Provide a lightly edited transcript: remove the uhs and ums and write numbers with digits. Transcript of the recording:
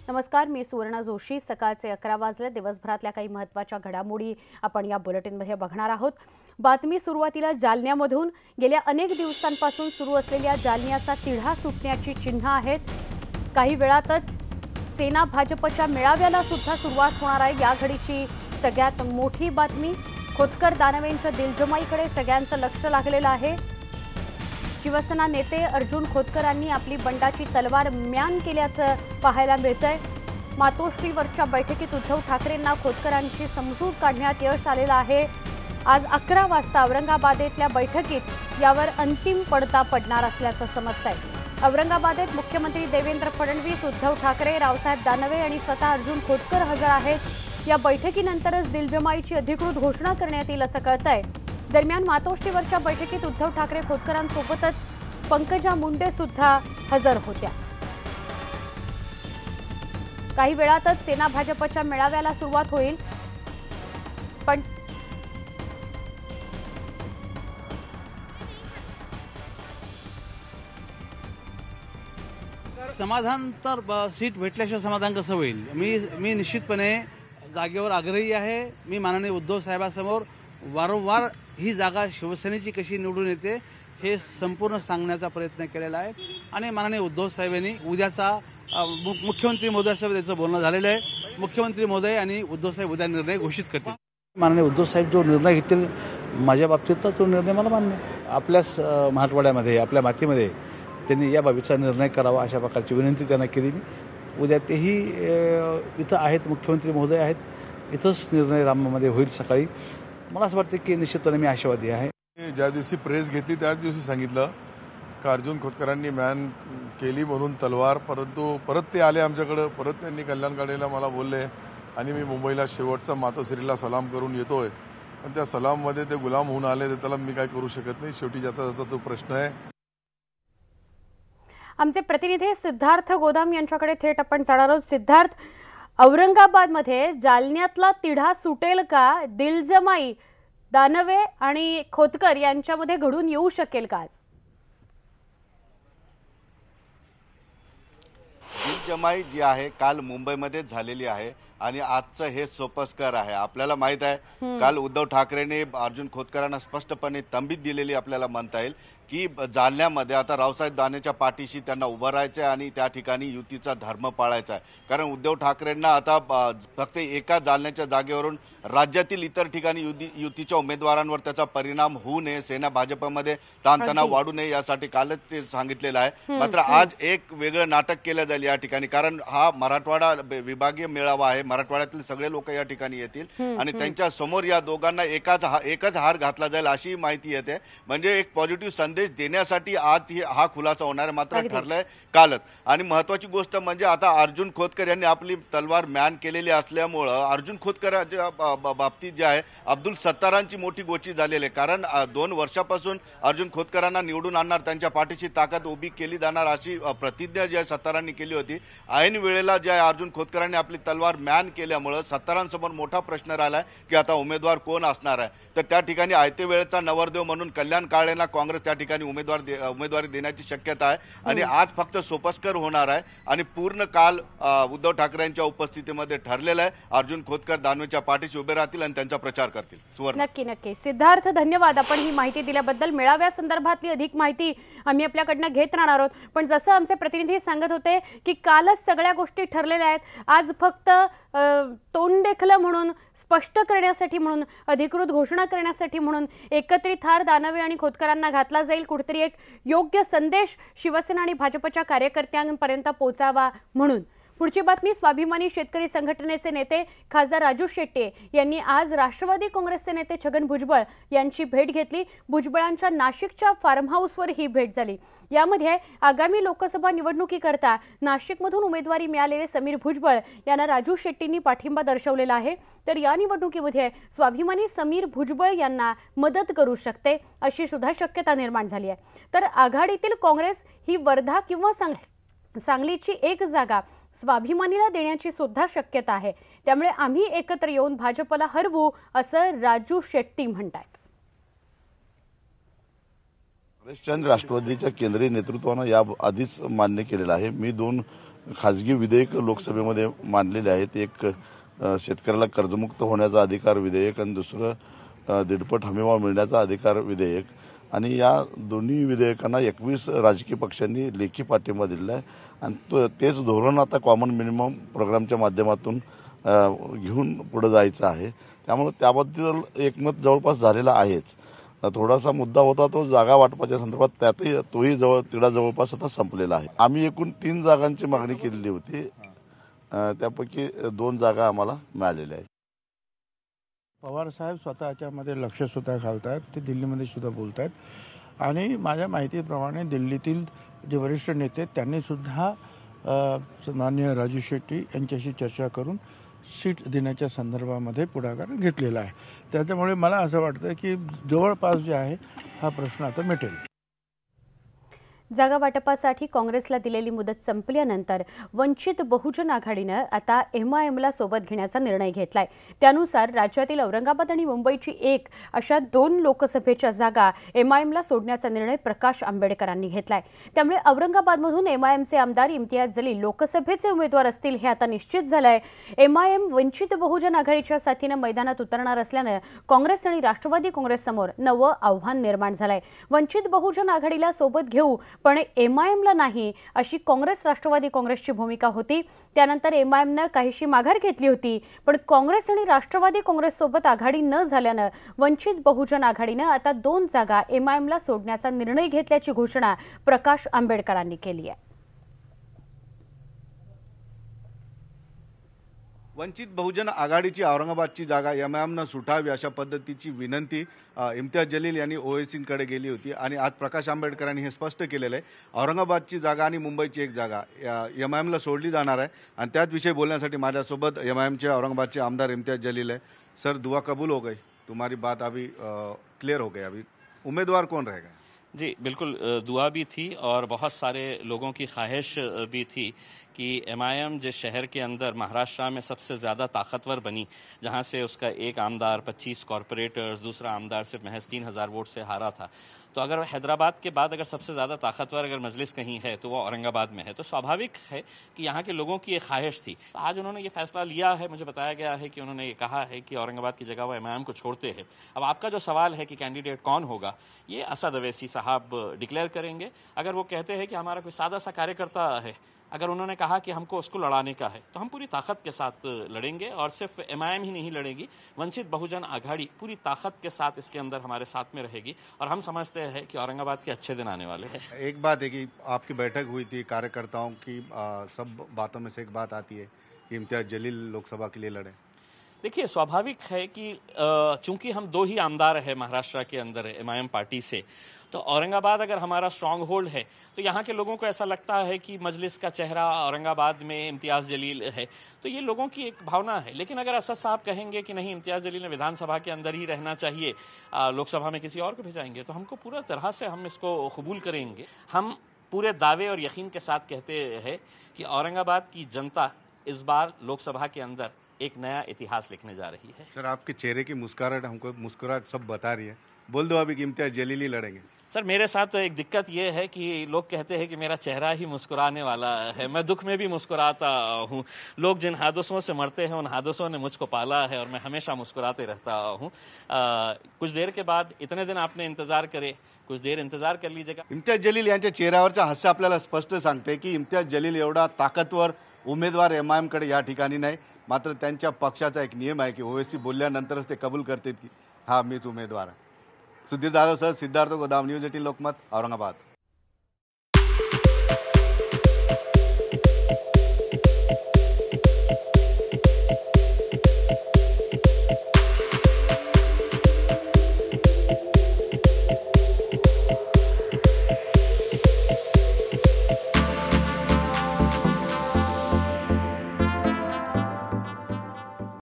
नमस्कार, मी सुवर्णा जोशी। सकाळचे 11 वाजले। दिवसभरातल्या काही महत्त्वाच्या घडामोडी आपण या बुलेटिनमध्ये बघणार आहोत। बातमी सुरुवातीला जालन्यामधून गेल्या अनेक दिवसांपासून सुरू असलेल्या जालन्याचा तिढा सुटण्याची चिन्ह आहेत। काही वेळातच सेना भाजपच्या मेळाव्याला सुद्धा सुरुवात होणार आहे। या घडीची सगळ्यात मोठी बातमी, खोतकर दानवेंच्या दिलजमाईकडे सगळ्यांचं लक्ष लागलेलं आहे। शिवसेना नेते अर्जुन खोतकरांनी आपली बंडाची तलवार म्यान केल्याचं पाहायला मिळतंय। मातोश्रीवरच्या बैठकीत उद्धव ठाकरेंना खोतकरांची समजूत काढण्यात यश आलेलं आहे। आज 11 वाजता औरंगाबादेतल्या बैठकीत यावर अंतिम पडता पडणार असल्याचं समजतंय। औरंगाबादेत मुख्यमंत्री देवेंद्र फडणवीस, उद्धव ठाकरे, रावसाहेब दानवे आणि स्वतः अर्जुन खोतकर हजर आहेत। या बैठकीनंतरच दिलजमाईची अधिकृत घोषणा करण्यात येईल असं कळतंय। दरम्यान मातोश्रीवरच्या बैठकीत उद्धव ठाकरे खोतकरांसोबतच पंकजा मुंडे सुद्धा हजर होत्या। काही वेळातच सेना भाजपच्या मेळाव्याला सुरुवात होईल, पण समाधान तर सीट भेटल्याशिवाय समाधान कसं होईल। मी निश्चितपणे जागेवर आग्रही आहे। मी माननीय उद्धव साहेबांसमोर वारंवार ही जागा शिवसेनेची कशी निवडून येते हे संपूर्ण सांगण्याचा प्रयत्न केलेला आहे आणि माननीय उद्धव साहेबांनी उद्याचा मुख्यमंत्री महोदयासोबत त्याचं बोलणं झालेलं आहे। मुख्यमंत्री महोदय आणि उद्धव साहेब उद्या निर्णय घोषित करतील। माननीय उद्धव साहेब जो निर्णय घेतील माझ्या बाबतीतचा तो निर्णय मला मान्य आहे। आपल्याच मराठवाड्यामध्ये आपल्या मातीमध्ये त्यांनी या बाबीचा निर्णय करावा अशा प्रकारची विनंती त्यांना केली मी। उद्या तेही इथं आहेत, मुख्यमंत्री महोदय आहेत, इथंच निर्णय राममध्ये होईल सकाळी। मला असं वाटतं की निश्चितपणे मी आशावादी आहे। ज्या दिवशी प्रेस घेतली त्याच दिवशी सांगितलं की अर्जुन खोतकरांनी मॅन केली म्हणून तलवार, परंतु परत ते आले आमच्याकडं, परत त्यांनी कल्याणकाडेला मला बोलले आणि मी मुंबईला शेवटचा मातोश्रीला सलाम करून येतोय। पण त्या सलाममध्ये ते गुलाम होऊन आले, तर त्याला मी काय करू शकत नाही। शेवटी ज्याचा तो प्रश्न आहे। आमचे प्रतिनिधी सिद्धार्थ गोदाम यांच्याकडे थेट आपण जाणार आहोत। सिद्धार्थ, औरंगाबादमध्ये जालन्यातला तिढा सुटेल का? दिलजमाई दानवे आणि खोतकर यांच्यामध्ये घडून येऊ शकेल का? आज दिलजमाई जी आहे काल मुंबईमध्ये झालेली आहे आणि आजचं हे सोपस्कर आहे। आपल्याला माहित आहे काल उद्धव ठाकरेंनी अर्जुन खोतकरांना स्पष्टपणे तंबीत दिलेली आपल्याला म्हणता येईल की जालन्यामध्ये आता रावसाहेब दानवेच्या पाठीशी त्यांना उभं राहायचं आहे आणि त्या ठिकाणी युतीचा धर्म पाळायचा आहे। कारण उद्धव ठाकरेंना आता फक्त एका जालन्याच्या जागेवरून राज्यातील इतर ठिकाणी युतीच्या उमेदवारांवर त्याचा परिणाम होऊ नये, सेना भाजपमध्ये ताणतणाव वाढू नये यासाठी कालच ते सांगितलेलं आहे। मात्र आज एक वेगळं नाटक केलं जाईल या ठिकाणी, कारण हा मराठवाडा विभागीय मेळावा आहे। मराठवाड्यातील सगळे लोक या ठिकाणी येतील आणि त्यांच्या समोर या दोघांना एकच हार घातला जाईल अशी माहिती येते। म्हणजे एक पॉझिटिव्ह संदेश देण्यासाठी आज हा खुलासा होणार आहे, मात्र ठरलंय कालच। आणि महत्वाची गोष्ट म्हणजे आता अर्जुन खोतकर यांनी आपली तलवार मॅन केलेली असल्यामुळं अर्जुन खोतकरांच्या बाबतीत जे आहे अब्दुल सत्तारांची मोठी गोष्टी झालेली आहे। कारण 2 वर्षापासून अर्जुन खोतकरांना निवडून आणणार, त्यांच्या पाठीशी ताकद उभी केली जाणार अशी प्रतिज्ञा जी आहे सत्तारांनी केली होती। ऐन वेळेला जे आहे अर्जुन खोतकरांनी आपली तलवार मॅन केल्यामुळे सत्तारांसमोर मोठा प्रश्न राहिलाय की आता उमेदवार कोण असणार आहे। तर त्या ठिकाणी आयते वेळेचा नवरदेव म्हणून कल्याण काळेंना काँग्रेस त्या ठिकाणी उमेदवारी देण्याची शक्यता आहे आणि आज फक्त सोपस्कर होणार आहे आणि पूर्ण काल उद्धव ठाकरे यांच्या उपस्थितीमध्ये ठरलेलं आहे। अर्जुन खोतकर दानवेच्या पाठीशी उभे राहतील आणि त्यांचा प्रचार करतील। सुवर्ण, नक्की सिद्धार्थ, धन्यवाद आपण ही माहिती दिल्याबद्दल। मेळाव्या संदर्भातली अधिक माहिती आम्ही आपल्याकडनं घेत राहणार आहोत, पण जसं आमचे प्रतिनिधी सांगत होते की कालच सगळ्या गोष्टी ठरलेल्या आहेत। आज फक्त तोंड देखलं म्हणून, स्पष्ट करण्यासाठी म्हणून, अधिकृत घोषणा करण्यासाठी म्हणून एकत्रित हार दानवे आणि खोतकरांना घातला जाईल। कुठेतरी एक योग्य संदेश शिवसेना आणि भाजपच्या कार्यकर्त्यांपर्यंत पोहोचावा म्हणून। पुढची बातमी, स्वाभिमानी शेतकरी संघटनेचे नेते खासदार राजू शेट्टी यांनी आज राष्ट्रवादी काँग्रेसचे नेते छगन भुजबळ यांची भेट घेतली। भुजबळांच्या नाशिकच्या फार्म हाऊसवर ही भेट झाली। यामध्ये आगामी लोकसभा निवडणुकीकरता नाशिकमधून उमेदवारी मिळालेले समीर भुजबळ यांना राजू शेट्टींनी पाठिंबा दर्शवलेला आहे। तर या निवडणुकीमध्ये स्वाभिमानी समीर भुजबळ यांना मदत करू शकते अशी सुद्धा शक्यता निर्माण झाली आहे। तर आघाडीतील काँग्रेस ही वर्धा किंवा सांगलीची एक जागा स्वाभिमानीला देण्याची सुद्धा शक्यता आहे। त्यामुळे आम्ही एकत्र येऊन भाजपला हरवू असं राजू शेट्टी म्हणतात। राष्ट्रवादीच्या केंद्रीय नेतृत्वाने या आधीच मान्य केलेलं आहे। मी 2 खाजगी विधेयक लोकसभेमध्ये मांडलेले आहेत. एक शेतकऱ्याला कर्जमुक्त होण्याचा अधिकार विधेयक आणि दुसरं 1.5 हमीभाव मिळण्याचा अधिकार विधेयक. आणि या दोन्ही विधेयकांना 21 राजकीय पक्षांनी लेखी पाठिंबा दिलेला आहे. आणि तेच धोरण आता कॉमन मिनिमम प्रोग्रामच्या माध्यमातून घेऊन पुढे जायचं आहे. त्यामुळे त्याबद्दल एकमत जवळपास झालेला आहेच. थोडासा मुद्दा होता तो जागा वाटपाच्या संदर्भात, त्यातही तोही तिला जवळपास आता संपलेला आहे. आम्ही एकूण 3 जागांची मागणी केलेली होती, त्यापैकी 2 जागा आम्हाला मिळालेल्या आहेत. पवार साहेब स्वतःच्यामध्ये लक्ष सुद्धा घालतात, ते दिल्लीमध्ये सुद्धा बोलत आहेत. आणि माझ्या माहितीप्रमाणे दिल्लीतील जे वरिष्ठ नेते त्यांनी सुद्धा माननीय राजू शेट्टी यांच्याशी चर्चा करून सीट देण्याच्या संदर्भामध्ये पुढाकार घेतलेला आहे. त्याच्यामुळे मला असं वाटतं की जवळपास जे आहे हा प्रश्न आता मिटेल. जागा वाटपासाठी काँग्रेसला दिलेली मुदत संपल्यानंतर वंचित बहुजन आघाडीनं आता MIMला सोबत घेण्याचा निर्णय घेतलाय. त्यानुसार राज्यातील औरंगाबाद आणि मुंबईची एक अशा 2 लोकसभेच्या जागा MIMला सोडण्याचा निर्णय प्रकाश आंबेडकरांनी घेतलाय. त्यामुळे औरंगाबादमधून MIMचे आमदार इम्तियाज जलील लोकसभेचे उमेदवार असतील हे आता निश्चित झालंय. MIM वंचित बहुजन आघाडीच्या साथीनं मैदानात उतरणार असल्यानं काँग्रेस आणि राष्ट्रवादी काँग्रेससमोर नवं आव्हान निर्माण झालंय. वंचित बहुजन आघाडीला सोबत घेऊ पण MIMला नाही अशी काँग्रेस राष्ट्रवादी काँग्रेसची भूमिका होती. त्यानंतर MIMनं काहीशी माघार घेतली होती. पण काँग्रेस आणि राष्ट्रवादी काँग्रेससोबत आघाडी न झाल्यानं वंचित बहुजन आघाडीनं आता 2 जागा MIMला सोडण्याचा निर्णय घेतल्याची घोषणा प्रकाश आंबेडकरांनी केली आहे. वंचित बहुजन आघाडीची औरंगाबादची जागा MIMनं सुटावी अशा पद्धतीची विनंती इम्तियाज जलील यांनी ओवेसींकडे गेली होती. आणि आज प्रकाश आंबेडकरांनी हे स्पष्ट केलेलं आहे, औरंगाबादची जागा आणि मुंबईची एक जागा MIMला सोडली जाणार आहे. आणि त्याच विषयी बोलण्यासाठी माझ्यासोबत MIMचे औरंगाबादचे आमदार इम्तियाज जलील है. सर, दुआ कबूल हो गई, तुम्हारी बात अभी क्लियर हो गई, अभी उम्मीदवार कौन रहेगा? जी बिल्कुल, दुआ भी थी और बहुत सारे लोगों की ख्वाहिश भी थी कि MIM जिस शहर के अंदर महाराष्ट्र में सबसे ज़्यादा ताकतवर बनी, जहां से उसका एक आमदार 25 कॉरपोरेटर्स, दूसरा आमदार सिर्फ महज 3000 वोट से हारा था. तो अगर हैदराबाद के बाद अगर सबसे ज़्यादा ताकतवर अगर मजलिस कहीं है तो वो औरंगाबाद में है. तो स्वाभाविक है कि यहाँ के लोगों की एक ख्वाहिश थी. आज उन्होंने ये फैसला लिया है. मुझे बताया गया है कि उन्होंने ये कहा है कि औरंगाबाद की जगह वो MIM को छोड़ते हैं. अब आपका जो सवाल है कि कैंडिडेट कौन होगा, ये असद अवैसी साहब डिक्लेयर करेंगे. अगर वो कहते हैं कि हमारा कोई सादा सा कार्यकर्ता है, अगर उन्होंने कहा कि हमको उसको लड़ाने का है, तो हम पूरी ताकत के साथ लड़ेंगे. और सिर्फ MIM ही नहीं लड़ेगी, वंचित बहुजन आघाड़ी पूरी ताकत के साथ इसके अंदर हमारे साथ में रहेगी. और हम समझते हैं कि औरंगाबाद के अच्छे दिन आने वाले हैं. एक बात है कि आपकी बैठक हुई थी कार्यकर्ताओं की, सब बातों में से एक बात आती है कि इम्तियाज जलील लोकसभा के लिए लड़े. देखिए, स्वाभाविक है कि चूंकि हम 2 ही आमदार हैं महाराष्ट्र के अंदर MIM पार्टी से, तो औरंगाबाद अगर हमारा स्ट्रांग होल्ड है तो यहाँ के लोगों को ऐसा लगता है कि मजलिस का चेहरा औरंगाबाद में इम्तियाज जलील है. तो ये लोगों की एक भावना है. लेकिन अगर असद साहब कहेंगे कि नहीं, इम्तियाज जलील ने विधानसभा के अंदर ही रहना चाहिए, लोकसभा में किसी और को भेजाएंगे, तो हमको पूरा तरह से हम इसको कबूल करेंगे. हम पूरे दावे और यकीन के साथ कहते हैं कि औरंगाबाद की जनता इस बार लोकसभा के अंदर एक नया इतिहास लिखने जा रही है. सर, आपके चेहरे की मुस्कुराहट, हमको मुस्कुराहट सब बता रही है. बोल दो अभी कि इम्तियाज जलील ही लड़ेंगे. सर, मेरे साथ एक दिक्कत ये है कि लोग कहते हैं कि मेरा चेहरा ही मुस्कुराने वाला है. मैं दुख में भी मुस्कुराता हूँ. लोग जिन हादसों से मरते हैं उन हादसों ने मुझको पाला है और मैं हमेशा मुस्कुराते रहता हूँ. कुछ देर के बाद, इतने दिन आपने इंतजार करे, कुछ देर इंतजार कर लीजिएगा. इम्तियाज जलील यांच्या चेहऱ्यावरचं हास्य आपल्याला स्पष्ट सांगते की इम्तियाज जलील एवढा ताकदवर उमेदवार MIM कडे या ठिकाणी नाही. मात्र त्यांच्या पक्षाचा एक नियम आहे की ओवेसी बोलल्यानंतरच ते कबूल करतात की हा मीच उमेदवार आहे. सुधीर जाधव सर, सिद्धार्थ गोदाम, न्यूज 18 लोकमत, औरंगाबाद.